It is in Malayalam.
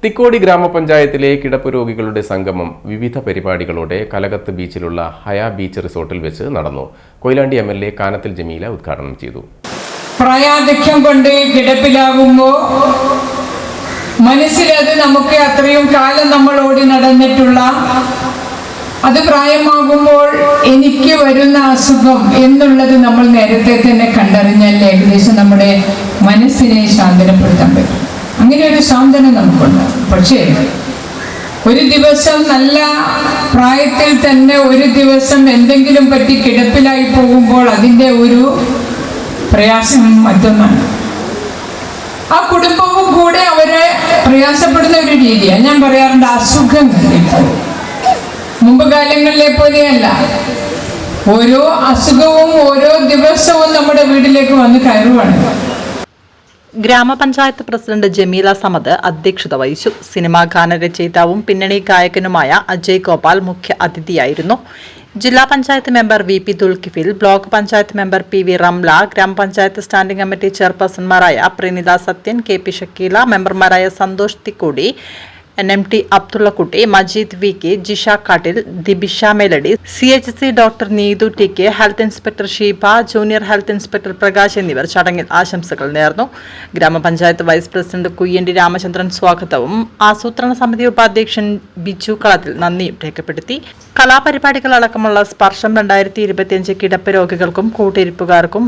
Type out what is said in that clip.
തിക്കോടി ഗ്രാമപഞ്ചായത്തിലെ കിടപ്പ് രോഗികളുടെ സംഗമം വിവിധ പരിപാടികളോടെ കലകത്ത് ബീച്ചിലുള്ള ഹയ ബീച്ച് റിസോർട്ടിൽ വെച്ച് നടന്നു. കൊയിലാണ്ടി MLA കാനത്തിൽ ജമീല ഉദ്ഘാടനം ചെയ്തു. പ്രായാധിക്യം കൊണ്ട് കിടപ്പിലാകുമ്പോൾ മനസ്സിലത് നമുക്ക് അത്രയും കാലം നമ്മൾ ഓടി നടന്നിട്ടുള്ള അത് പ്രായമാകുമ്പോൾ എനിക്ക് വരുന്ന അസുഖം എന്നുള്ളത് നമ്മൾ നേരത്തെ തന്നെ കണ്ടറിഞ്ഞാൽ ഏകദേശം നമ്മുടെ മനസ്സിനെ ശാന്തനപ്പെടുത്താൻ പറ്റും. അങ്ങനെ ഒരു സാന്ത്വനം നമുക്കുണ്ട്. പക്ഷേ ഒരു ദിവസം നല്ല പ്രായത്തിൽ തന്നെ ഒരു ദിവസം എന്തെങ്കിലും പറ്റി കിടപ്പിലായി പോകുമ്പോൾ അതിൻ്റെ ഒരു പ്രയാസം മറ്റൊന്നാണ്. ആ കുടുംബവും കൂടെ അവരെ പ്രയാസപ്പെടുന്ന ഒരു രീതിയാണ്. ഞാൻ പറയാറുണ്ട്, അസുഖങ്ങൾ ഇപ്പോൾ മുമ്പ് കാലങ്ങളിലെ പോലെയല്ല. ഓരോ അസുഖവും ഓരോ ദിവസവും നമ്മുടെ വീട്ടിലേക്ക് വന്ന് കയറുവാണ്. ഗ്രാമപഞ്ചായത്ത് പ്രസിഡന്റ് ജമീല സമദ് അധ്യക്ഷത വഹിച്ചു. സിനിമാ ഗാനരചയിതാവും പിന്നണി ഗായകനുമായ അജയ് ഗോപാൽ മുഖ്യ അതിഥിയായിരുന്നു. ജില്ലാ panchayat member VP Dulkifil, block panchayat member PV Ramla, ഗ്രാമപഞ്ചായത്ത് സ്റ്റാൻഡിംഗ് കമ്മിറ്റി ചെയർപേഴ്സൺമാരായ പ്രീനിത സത്യൻ, KP ഷക്കീല, മെമ്പർമാരായ Santhosh Thikkodi, NMT Abdullakutty, Majeed VK, Jisha Kattil, Dibisha Melody, CHC doctor Neethu TK, health inspector Sheeba, junior health inspector Prakash എന്നിവർ ചടങ്ങിൽ ആശംസകൾ നേർന്നു. ഗ്രാമപഞ്ചായത്ത് വൈസ് പ്രസിഡന്റ് കുയ്യണ്ടി രാമചന്ദ്രൻ സ്വാഗതവും ആസൂത്രണ സമിതി ഉപാധ്യക്ഷൻ ബിജു കളത്തിൽ നന്ദിയും രേഖപ്പെടുത്തി. കലാപരിപാടികളടക്കമുള്ള സ്പർശം 2025 കിടപ്പ് രോഗികൾക്കും കൂട്ടിരിപ്പുകാർക്കും